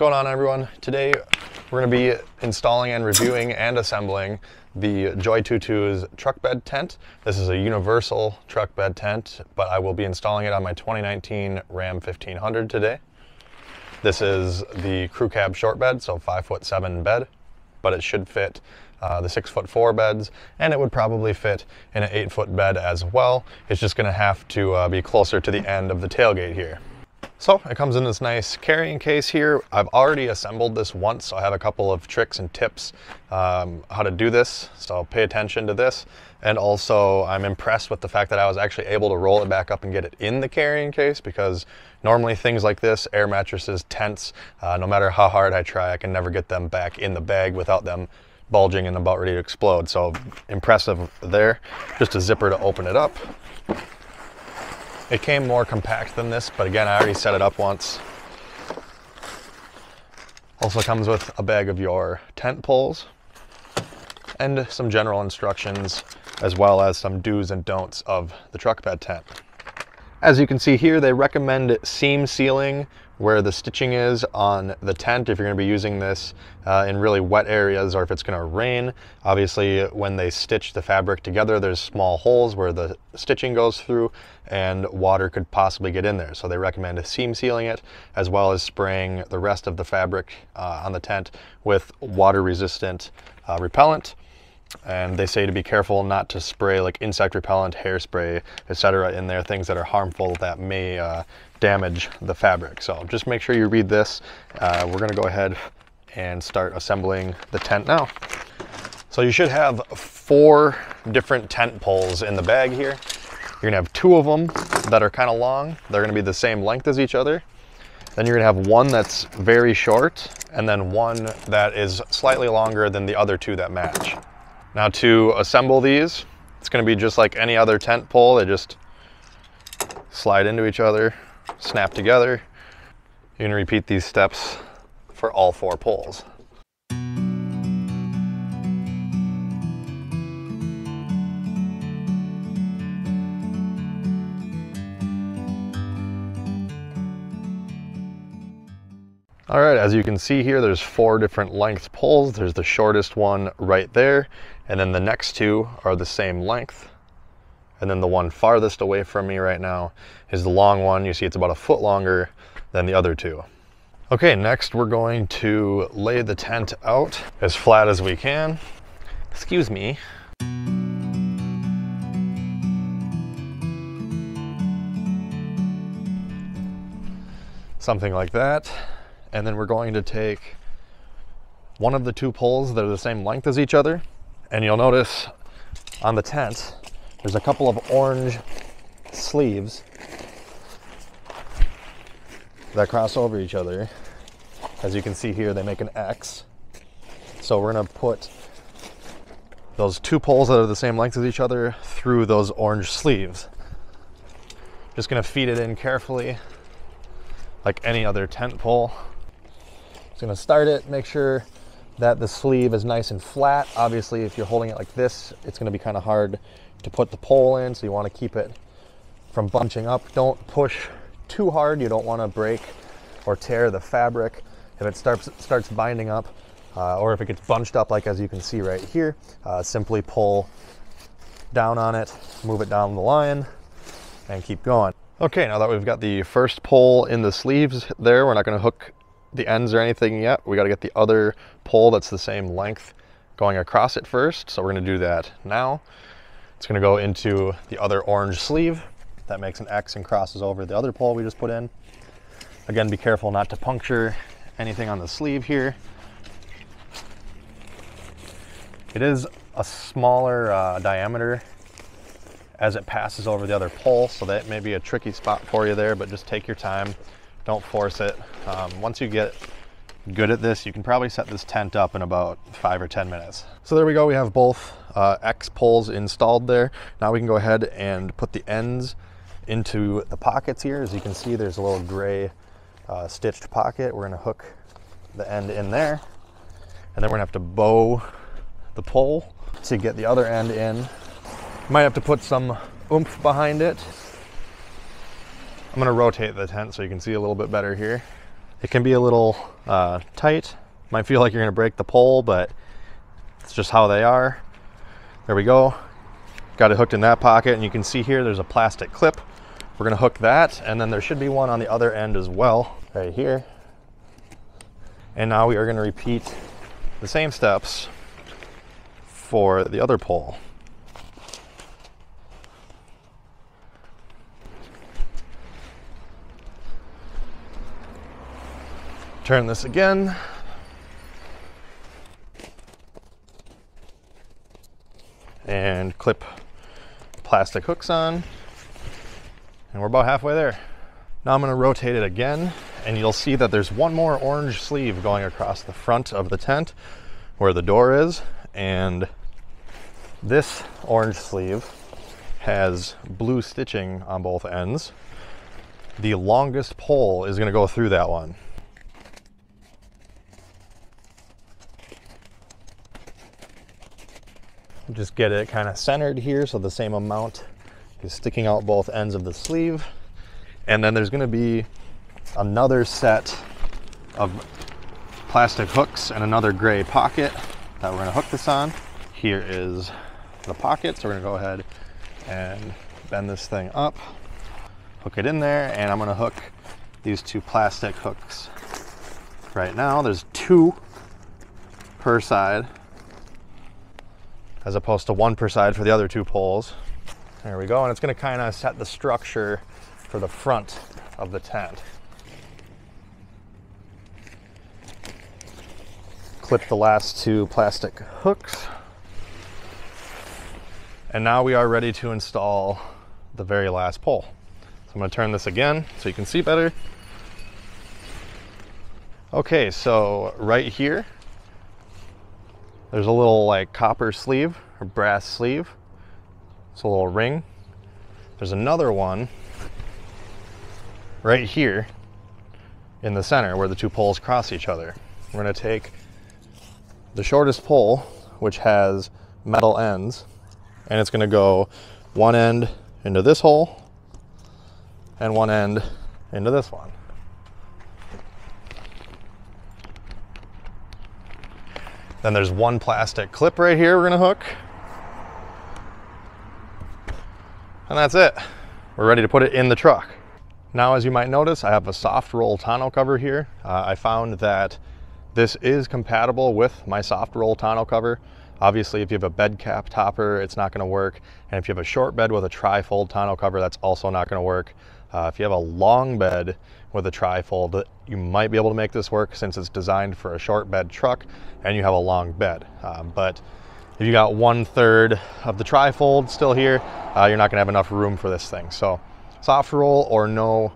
going on, everyone? Today we're going to be installing and reviewing and assembling the Joytutus truck bed tent. This is a universal truck bed tent, but I will be installing it on my 2019 Ram 1500 today. This is the crew cab short bed, so 5'7" bed, but it should fit the 6'4" beds, and it would probably fit in an 8-foot bed as well. It's just going to have to be closer to the end of the tailgate here. So it comes in this nice carrying case here. I've already assembled this once, so I have a couple of tricks and tips how to do this, so pay attention to this. And also I'm impressed with the fact that I was actually able to roll it back up and get it in the carrying case, because normally things like this, air mattresses, tents, no matter how hard I try, I can never get them back in the bag without them bulging and about ready to explode. So impressive there. Just a zipper to open it up. It came more compact than this, but again, I already set it up once. Also comes with a bag of your tent poles and some general instructions, as well as some do's and don'ts of the truck bed tent. As you can see here, they recommend seam sealing where the stitching is on the tent if you're going to be using this in really wet areas or if it's going to rain. Obviously, when they stitch the fabric together, there's small holes where the stitching goes through and water could possibly get in there. So they recommend seam sealing it, as well as spraying the rest of the fabric on the tent with water resistant repellent. And they say to be careful not to spray like insect repellent, hairspray, etc. in there, things that are harmful that may damage the fabric. So just make sure you read this. We're going to go ahead and start assembling the tent now. So you should have 4 different tent poles in the bag here. You're going to have 2 of them that are kind of long. They're going to be the same length as each other. Then you're going to have one that's very short, and then one that is slightly longer than the other 2 that match. Now to assemble these, it's going to be just like any other tent pole. They just slide into each other, snap together. You can repeat these steps for all 4 poles. All right, as you can see here, there's 4 different length poles. There's the shortest one right there, and then the next 2 are the same length. And then the one farthest away from me right now is the long one. You see it's about a foot longer than the other 2. Okay, next we're going to lay the tent out as flat as we can. Excuse me. Something like that. And then we're going to take one of the 2 poles that are the same length as each other. And you'll notice on the tent, there's a couple of orange sleeves that cross over each other. As you can see here, they make an X. So we're gonna put those 2 poles that are the same length as each other through those orange sleeves. Just gonna feed it in carefully, like any other tent pole. Going to start it, make sure that the sleeve is nice and flat. Obviously, if you're holding it like this, it's going to be kind of hard to put the pole in, so you want to keep it from bunching up. Don't push too hard. You don't want to break or tear the fabric. If it starts binding up, or if it gets bunched up, like as you can see right here, simply pull down on it, move it down the line, and keep going. Okay, now that we've got the first pole in the sleeves there, we're not going to hook the ends or anything yet. We got to get the other pole that's the same length going across it first. So we're going to do that now. It's going to go into the other orange sleeve that makes an X and crosses over the other pole we just put in. Again, be careful not to puncture anything on the sleeve here. It is a smaller diameter as it passes over the other pole, so that may be a tricky spot for you there, but just take your time. Don't force it. Once you get good at this, you can probably set this tent up in about 5 or 10 minutes. So there we go. We have both X poles installed there. Now we can go ahead and put the ends into the pockets here. As you can see, there's a little gray stitched pocket. We're going to hook the end in there, and then we're going to have to bow the pole to get the other end in. Might have to put some oomph behind it. I'm going to rotate the tent so you can see a little bit better here. It can be a little tight. Might feel like you're gonna break the pole, but it's just how they are. There we go. Got it hooked in that pocket, and you can see here there's a plastic clip. We're gonna hook that, and then there should be one on the other end as well, right here. And now we are gonna repeat the same steps for the other pole. Turn this again. And clip plastic hooks on. And we're about halfway there. Now I'm going to rotate it again, and you'll see that there's one more orange sleeve going across the front of the tent where the door is. And this orange sleeve has blue stitching on both ends. The longest pole is going to go through that one. Just get it kind of centered here so the same amount is sticking out both ends of the sleeve. And then there's going to be another set of plastic hooks and another gray pocket that we're going to hook this on. Here is the pocket, so we're going to go ahead and bend this thing up, hook it in there, and I'm going to hook these two plastic hooks. Right now there's 2 per side, as opposed to 1 per side for the other 2 poles. There we go, and it's going to kind of set the structure for the front of the tent. Clip the last 2 plastic hooks. And now we are ready to install the very last pole. So I'm going to turn this again so you can see better. Okay, so right here, there's a little like copper sleeve or brass sleeve. It's a little ring. There's another one right here in the center where the 2 poles cross each other. We're going to take the shortest pole, which has metal ends, and it's going to go one end into this hole and one end into this one. Then there's 1 plastic clip right here we're going to hook. And that's it. We're ready to put it in the truck. Now, as you might notice, I have a soft roll tonneau cover here. I found that this is compatible with my soft roll tonneau cover. Obviously, if you have a bed cap topper, it's not going to work. And if you have a short bed with a tri-fold tonneau cover, that's also not going to work. If you have a long bed with a tri-fold, you might be able to make this work since it's designed for a short bed truck and you have a long bed. But if you got 1/3 of the tri-fold still here, you're not going to have enough room for this thing. So soft roll or no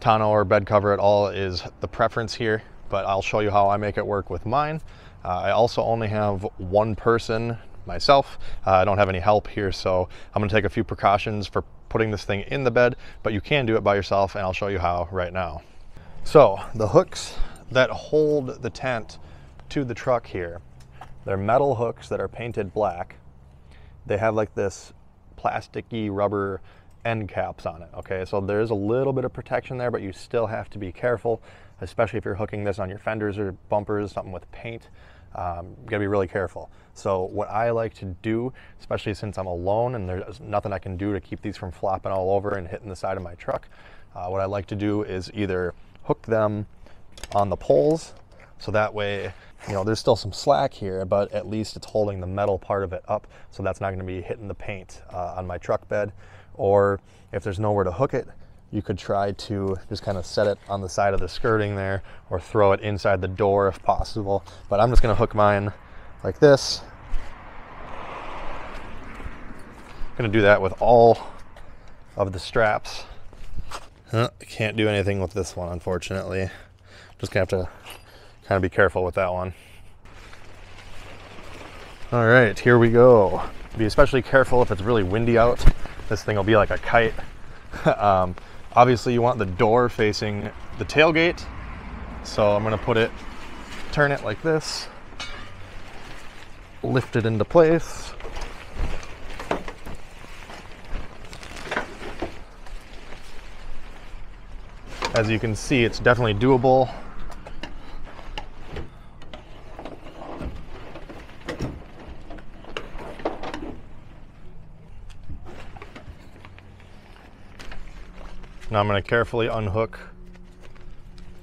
tonneau or bed cover at all is the preference here, but I'll show you how I make it work with mine. I also only have 1 person myself. I don't have any help here, so I'm going to take a few precautions for putting this thing in the bed, but you can do it by yourself, and I'll show you how right now. So the hooks that hold the tent to the truck here, they're metal hooks that are painted black. They have like this plasticky rubber end caps on it. Okay, so there's a little bit of protection there, but you still have to be careful, especially if you're hooking this on your fenders or bumpers, something with paint. You gotta be really careful. So what I like to do, especially since I'm alone and there's nothing I can do to keep these from flopping all over and hitting the side of my truck, what I like to do is either hook them on the poles, so that way, you know, there's still some slack here, but at least it's holding the metal part of it up, so that's not going to be hitting the paint on my truck bed. Or if there's nowhere to hook it, you could try to just kind of set it on the side of the skirting there, or throw it inside the door if possible. But I'm just going to hook mine like this. I'm going to do that with all of the straps. I can't do anything with this one, unfortunately. Just going to have to kind of be careful with that one. All right, here we go. Be especially careful if it's really windy out. This thing will be like a kite. Obviously you want the door facing the tailgate. So I'm gonna turn it like this, lift it into place. As you can see, it's definitely doable. Now I'm going to carefully unhook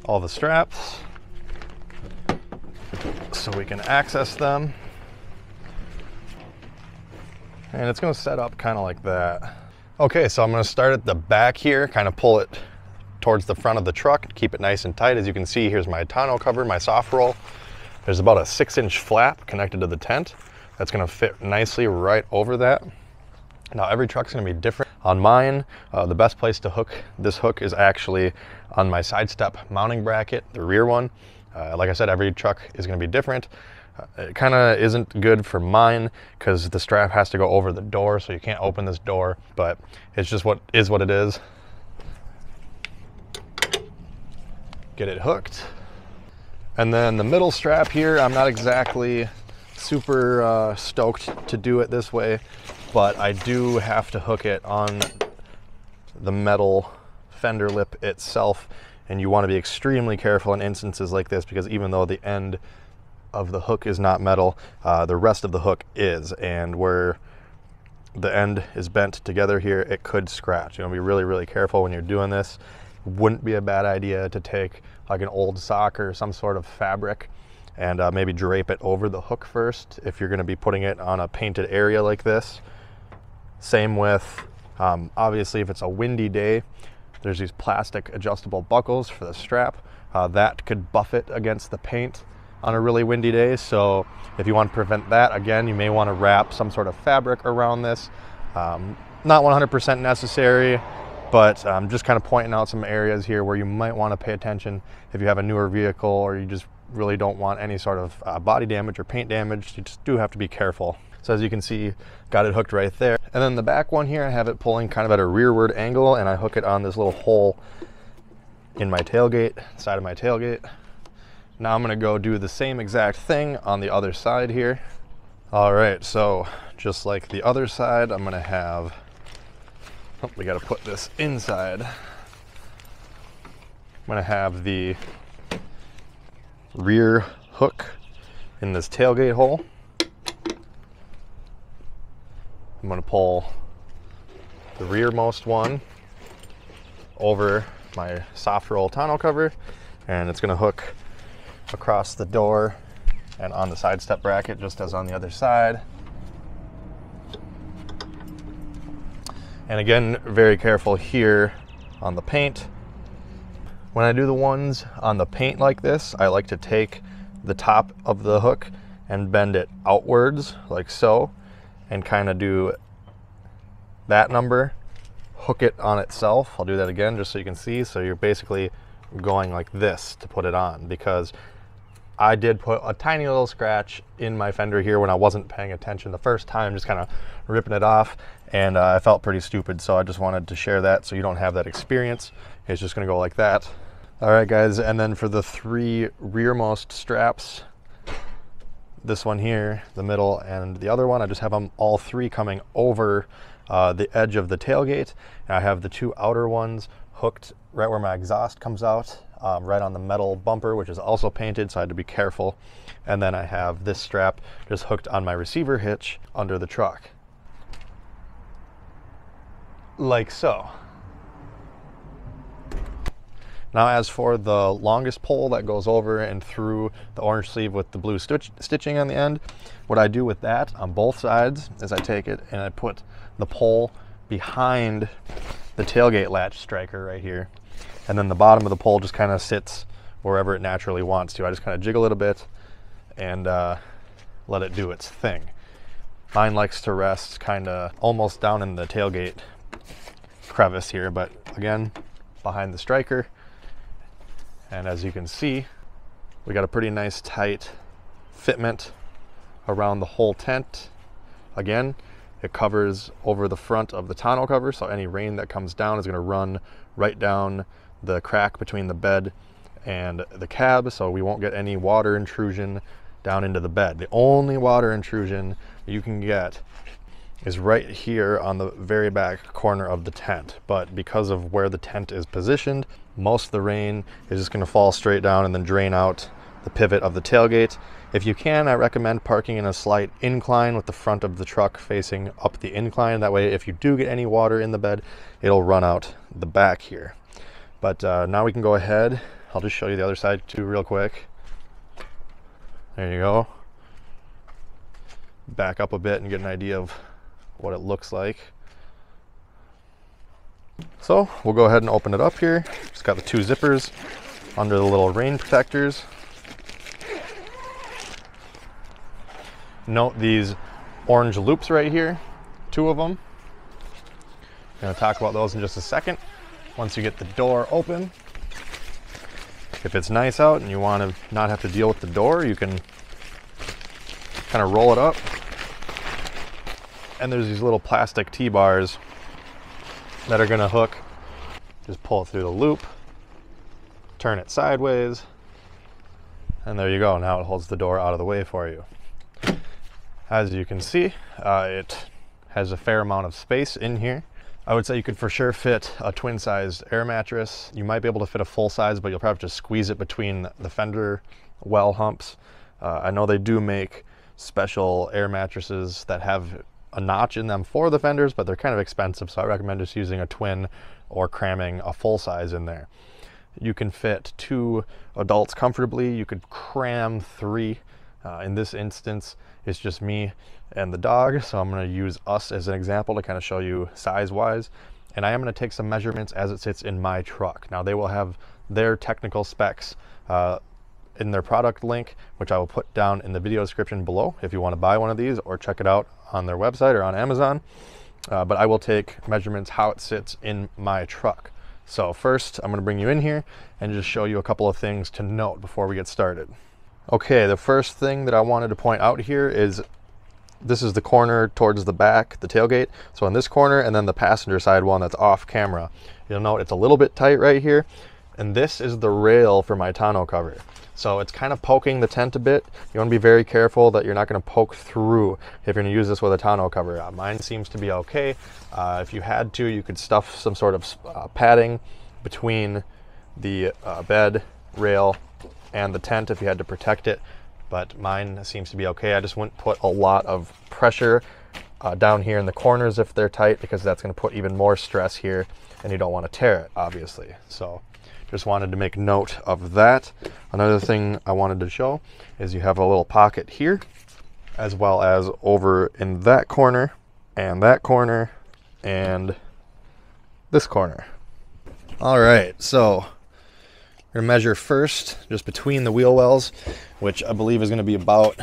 all the straps so we can access them. And it's going to set up kind of like that. Okay, so I'm going to start at the back here, kind of pull it towards the front of the truck, keep it nice and tight. As you can see, here's my tonneau cover, my soft roll. There's about a 6-inch flap connected to the tent. That's going to fit nicely right over that. Now every truck's going to be different. On mine, the best place to hook this hook is actually on my side step mounting bracket, the rear one. Like I said, every truck is going to be different. It kind of isn't good for mine because the strap has to go over the door, so you can't open this door, but it's just what it is. Get it hooked. And then the middle strap here, I'm not exactly super stoked to do it this way, but I do have to hook it on the metal fender lip itself, and you want to be extremely careful in instances like this because even though the end of the hook is not metal, the rest of the hook is, and where the end is bent together here, it could scratch. You want to be really, really careful when you're doing this. Wouldn't be a bad idea to take like an old sock or some sort of fabric and maybe drape it over the hook first if you're going to be putting it on a painted area like this. Same with, obviously if it's a windy day, there's these plastic adjustable buckles for the strap. That could buff it against the paint on a really windy day. So if you want to prevent that, again, you may want to wrap some sort of fabric around this. Not 100% necessary, but I'm just kind of pointing out some areas here where you might want to pay attention if you have a newer vehicle or you just really don't want any sort of body damage or paint damage. You just do have to be careful. So as you can see, got it hooked right there. And then the back one here, I have it pulling kind of at a rearward angle, and I hook it on this little hole in my tailgate, side of my tailgate. Now I'm gonna go do the same exact thing on the other side here. All right, so just like the other side, I'm gonna have, oh, we gotta put this inside. I'm gonna have the rear hook in this tailgate hole. I'm gonna pull the rearmost one over my soft roll tonneau cover, and it's gonna hook across the door and on the side step bracket just as on the other side. And again, very careful here on the paint. When I do the ones on the paint like this, I like to take the top of the hook and bend it outwards like so, and kind of do that number, hook it on itself. I'll do that again just so you can see. So you're basically going like this to put it on, because I did put a tiny little scratch in my fender here when I wasn't paying attention the first time, just kind of ripping it off, and I felt pretty stupid. So I just wanted to share that so you don't have that experience. It's just gonna go like that. All right guys, and then for the 3 rearmost straps, this one here, the middle, and the other one, I just have them all 3 coming over the edge of the tailgate. And I have the 2 outer ones hooked right where my exhaust comes out, right on the metal bumper, which is also painted, so I had to be careful. And then I have this strap just hooked on my receiver hitch under the truck. Like so. Now as for the longest pole that goes over and through the orange sleeve with the blue stitching on the end, what I do with that on both sides is I take it and I put the pole behind the tailgate latch striker right here. And then the bottom of the pole just kind of sits wherever it naturally wants to. I just kind of jiggle it a bit and let it do its thing. Mine likes to rest kind of almost down in the tailgate crevice here, but again, behind the striker. And as you can see, we got a pretty nice tight fitment around the whole tent. Again, it covers over the front of the tonneau cover, so any rain that comes down is going to run right down the crack between the bed and the cab, so we won't get any water intrusion down into the bed. The only water intrusion you can get is right here on the very back corner of the tent. But because of where the tent is positioned, most of the rain is just going to fall straight down and then drain out the pivot of the tailgate. If you can, I recommend parking in a slight incline with the front of the truck facing up the incline. That way, if you do get any water in the bed, it'll run out the back here. But now we can go ahead. I'll just show you the other side too real quick. There you go. Back up a bit and get an idea of what it looks like. So we'll go ahead and open it up here. It's got the 2 zippers under the little rain protectors. Note these orange loops right here, 2 of them. I'm going to talk about those in just a second. Once you get the door open, if it's nice out and you want to not have to deal with the door, you can kind of roll it up. And there's these little plastic T-bars that are going to hook. Just pull it through the loop, turn it sideways, and there you go. Now it holds the door out of the way for you. As you can see, it has a fair amount of space in here. I would say you could for sure fit a twin-sized air mattress. You might be able to fit a full size, but you'll probably just squeeze it between the fender well humps. I know they do make special air mattresses that have a notch in them for the fenders, but they're kind of expensive, so I recommend just using a twin or cramming a full size in there. You can fit 2 adults comfortably. You could cram 3. In this instance, it's just me and the dog, so I'm going to use us as an example to kind of show you size-wise. And I am going to take some measurements as it sits in my truck. Now they will have their technical specs in their product link, which I will put down in the video description below if you want to buy one of these or check it out on their website or on Amazon. But I will take measurements how it sits in my truck. So first, I'm going to bring you in here and just show you a couple of things to note before we get started. Okay, the first thing that I wanted to point out here is this is the corner towards the back, the tailgate. So in this corner, and then the passenger side one that's off camera. You'll note it's a little bit tight right here. And this is the rail for my tonneau cover. So it's kind of poking the tent a bit. You want to be very careful that you're not going to poke through if you're going to use this with a tonneau cover. Mine seems to be okay. If you had to, you could stuff some sort of padding between the bed, rail, and the tent if you had to protect it, but mine seems to be okay. I just wouldn't put a lot of pressure down here in the corners if they're tight, because that's going to put even more stress here and you don't want to tear it, obviously. So just wanted to make note of that. Another thing I wanted to show is you have a little pocket here, as well as over in that corner and this corner. All right, so we're gonna measure first just between the wheel wells, which I believe is gonna be about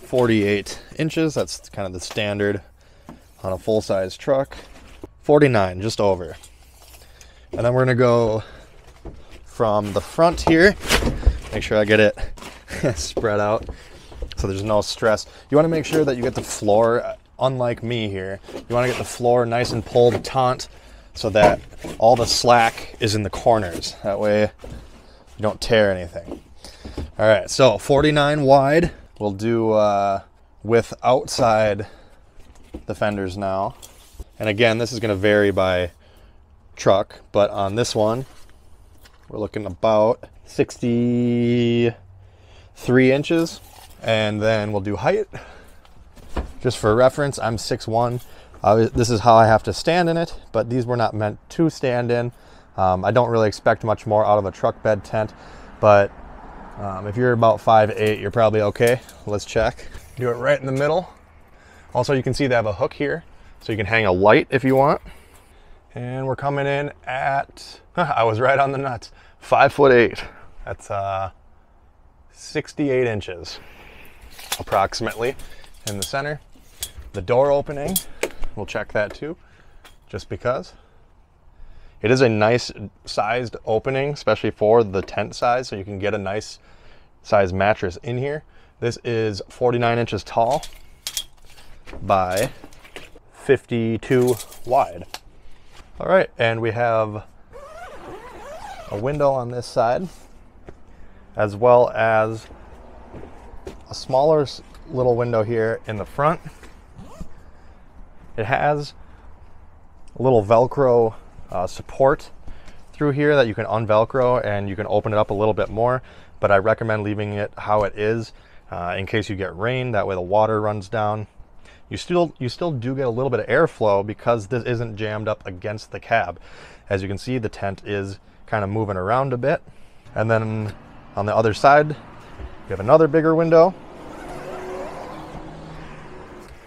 48 inches. That's kind of the standard on a full-size truck. 49, just over. And then we're gonna go from the front here, make sure I get it spread out so there's no stress. You wanna make sure that you get the floor, unlike me here, you wanna get the floor nice and pulled taut so that all the slack is in the corners. That way you don't tear anything. All right, so 49 wide. We'll do width outside the fenders now. And again, this is gonna vary by truck, but on this one, we're looking about 63 inches. And then we'll do height. Just for reference, I'm 6'1". This is how I have to stand in it, but these were not meant to stand in. I don't really expect much more out of a truck bed tent, but if you're about 5'8", you're probably okay. Let's check. Do it right in the middle. Also, you can see they have a hook here, so you can hang a light if you want. And we're coming in at, I was right on the nuts, 5'8". That's 68 inches, approximately, in the center. The door opening, we'll check that too, just because. It is a nice sized opening, especially for the tent size, so you can get a nice size mattress in here. This is 49 inches tall by 52 wide. All right, and we have a window on this side, as well as a smaller little window here in the front. It has a little Velcro support through here that you can unvelcro, and you can open it up a little bit more, but I recommend leaving it how it is in case you get rain. That way the water runs down. you still do get a little bit of airflow because this isn't jammed up against the cab. As you can see, the tent is kind of moving around a bit. And then on the other side, you have another bigger window.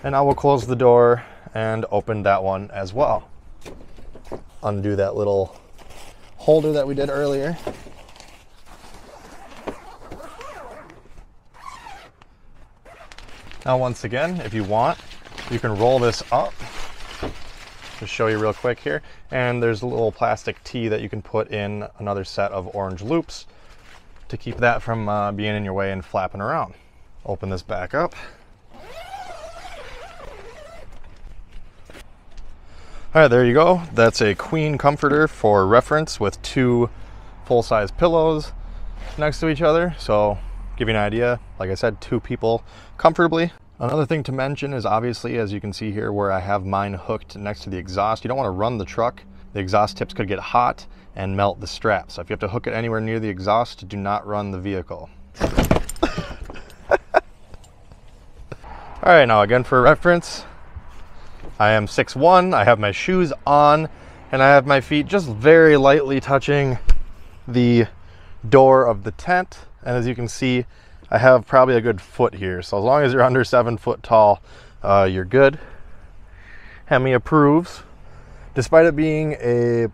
And I will close the door and open that one as well. Undo that little holder that we did earlier. Now, once again, if you want, you can roll this up. Just show you real quick here. And there's a little plastic tee that you can put in another set of orange loops to keep that from being in your way and flapping around. Open this back up. All right, there you go. That's a queen comforter for reference with 2 full-size pillows next to each other. So give you an idea, like I said, 2 people comfortably. Another thing to mention is obviously, as you can see here where I have mine hooked next to the exhaust, you don't want to run the truck. The exhaust tips could get hot and melt the strap. So if you have to hook it anywhere near the exhaust, do not run the vehicle. All right, now again for reference, I am 6'1", I have my shoes on, and I have my feet just very lightly touching the door of the tent. And as you can see, I have probably a good foot here. So as long as you're under 7 foot tall, you're good. Hemi approves. Despite it being a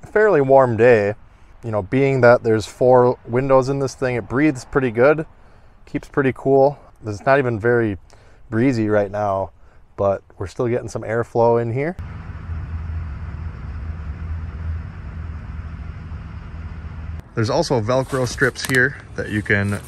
fairly warm day, you know, being that there's 4 windows in this thing, it breathes pretty good, keeps pretty cool. It's not even very breezy right now, but we're still getting some airflow in here. There's also Velcro strips here that you can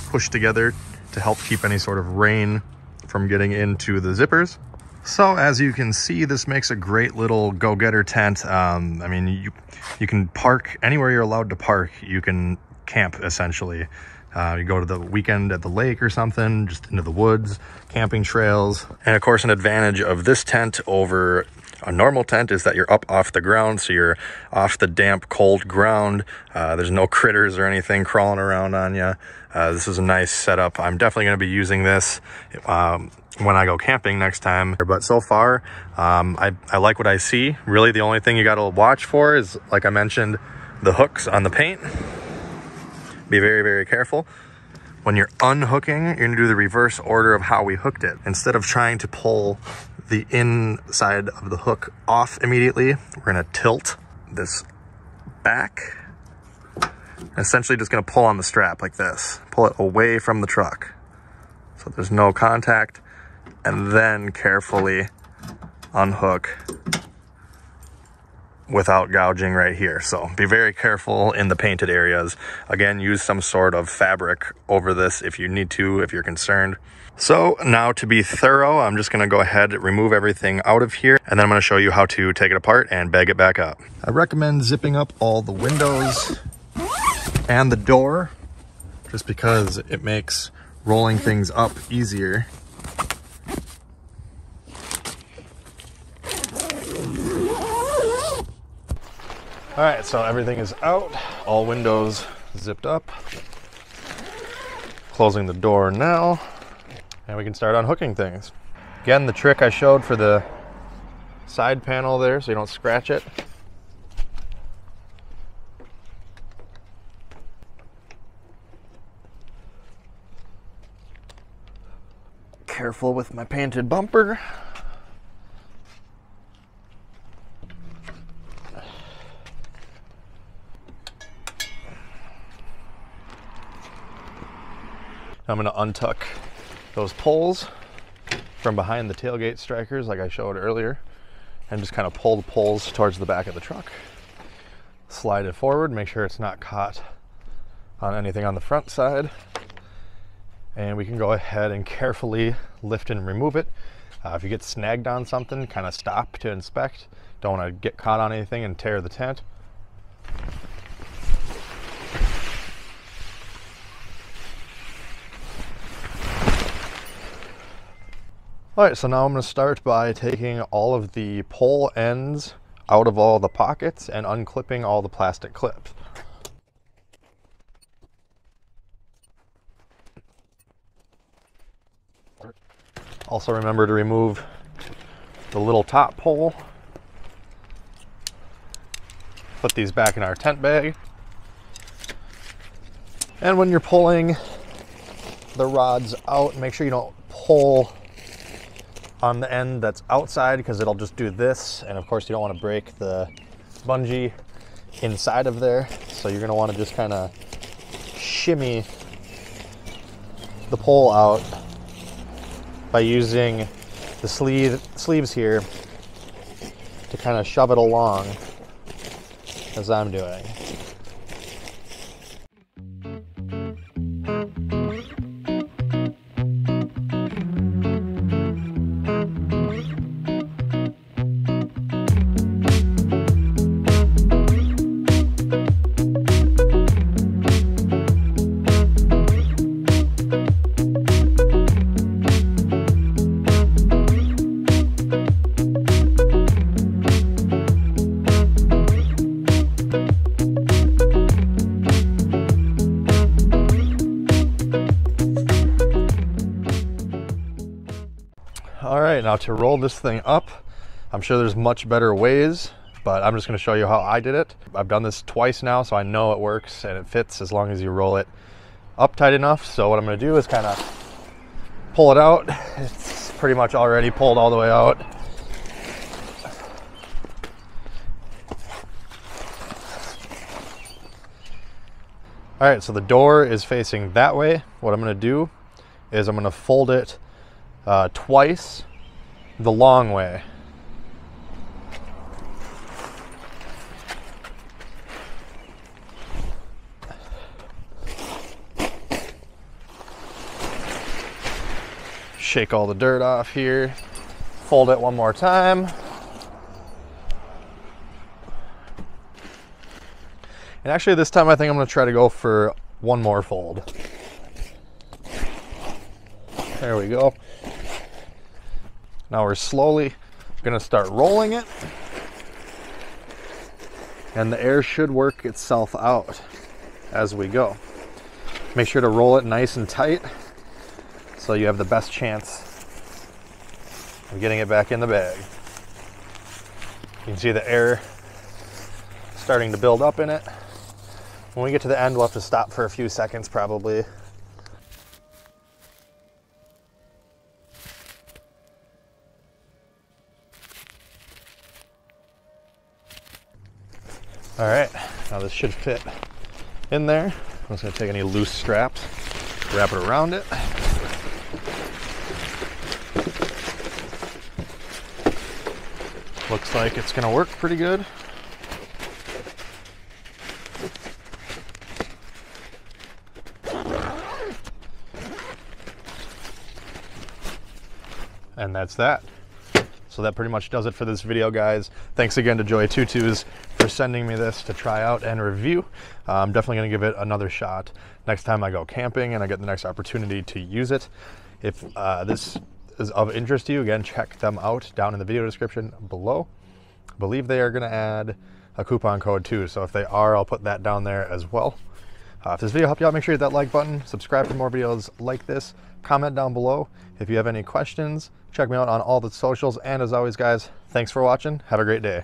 push together to help keep any sort of rain from getting into the zippers. So as you can see, this makes a great little go-getter tent. I mean, you can park anywhere you're allowed to park. You can camp essentially. You go to the weekend at the lake or something, just into the woods, camping trails. And of course, an advantage of this tent over a normal tent is that you're up off the ground, so you're off the damp, cold ground. There's no critters or anything crawling around on you. This is a nice setup. I'm definitely going to be using this when I go camping next time. But so far, I like what I see. Really, the only thing you got to watch for is, like I mentioned, the hooks on the paint. Be very, very careful. When you're unhooking, you're gonna do the reverse order of how we hooked it. Instead of trying to pull the inside of the hook off immediately, we're gonna tilt this back. Essentially just gonna pull on the strap like this. Pull it away from the truck so there's no contact, and then carefully unhook without gouging right here. So be very careful in the painted areas. Again, use some sort of fabric over this if you need to, if you're concerned. So now, to be thorough, I'm just gonna go ahead and remove everything out of here, and then I'm gonna show you how to take it apart and bag it back up. I recommend zipping up all the windows and the door, just because it makes rolling things up easier. All right, so everything is out, all windows zipped up. Closing the door now, and we can start unhooking things. Again, the trick I showed for the side panel there, so you don't scratch it. Careful with my painted bumper. I'm going to untuck those poles from behind the tailgate strikers like I showed earlier, and just kind of pull the poles towards the back of the truck. Slide it forward, make sure it's not caught on anything on the front side, and we can go ahead and carefully lift and remove it. If you get snagged on something, kind of stop to inspect. Don't want to get caught on anything and tear the tent. All right, so now I'm going to start by taking all of the pole ends out of all the pockets and unclipping all the plastic clips. Also remember to remove the little top pole. Put these back in our tent bag. And when you're pulling the rods out, make sure you don't pull on the end that's outside, because it'll just do this. And of course you don't want to break the bungee inside of there. So you're going to want to just kind of shimmy the pole out by using the sleeves here to kind of shove it along, as I'm doing. All right, now to roll this thing up, I'm sure there's much better ways, but I'm just going to show you how I did it. I've done this twice now, so I know it works and it fits as long as you roll it up tight enough. So what I'm going to do is kind of pull it out. It's pretty much already pulled all the way out. All right, so the door is facing that way. What I'm going to do is I'm going to fold it twice the long way. Shake all the dirt off here. Fold it one more time. And actually this time I think I'm going to try to go for one more fold. There we go. Now we're slowly going to start rolling it, and the air should work itself out as we go. Make sure to roll it nice and tight so you have the best chance of getting it back in the bag. You can see the air starting to build up in it. When we get to the end, we'll have to stop for a few seconds probably. All right, now this should fit in there. I'm just gonna take any loose straps, wrap it around it. Looks like it's gonna work pretty good. And that's that. So that pretty much does it for this video, guys. Thanks again to Joytutus for sending me this to try out and review. I'm definitely gonna give it another shot next time I go camping and I get the next opportunity to use it. If this is of interest to you, again, check them out down in the video description below. I believe they are gonna add a coupon code too, so if they are, I'll put that down there as well. If this video helped you out, make sure you hit that like button, subscribe for more videos like this, comment down below if you have any questions. Check me out on all the socials, and as always, guys, thanks for watching. Have a great day.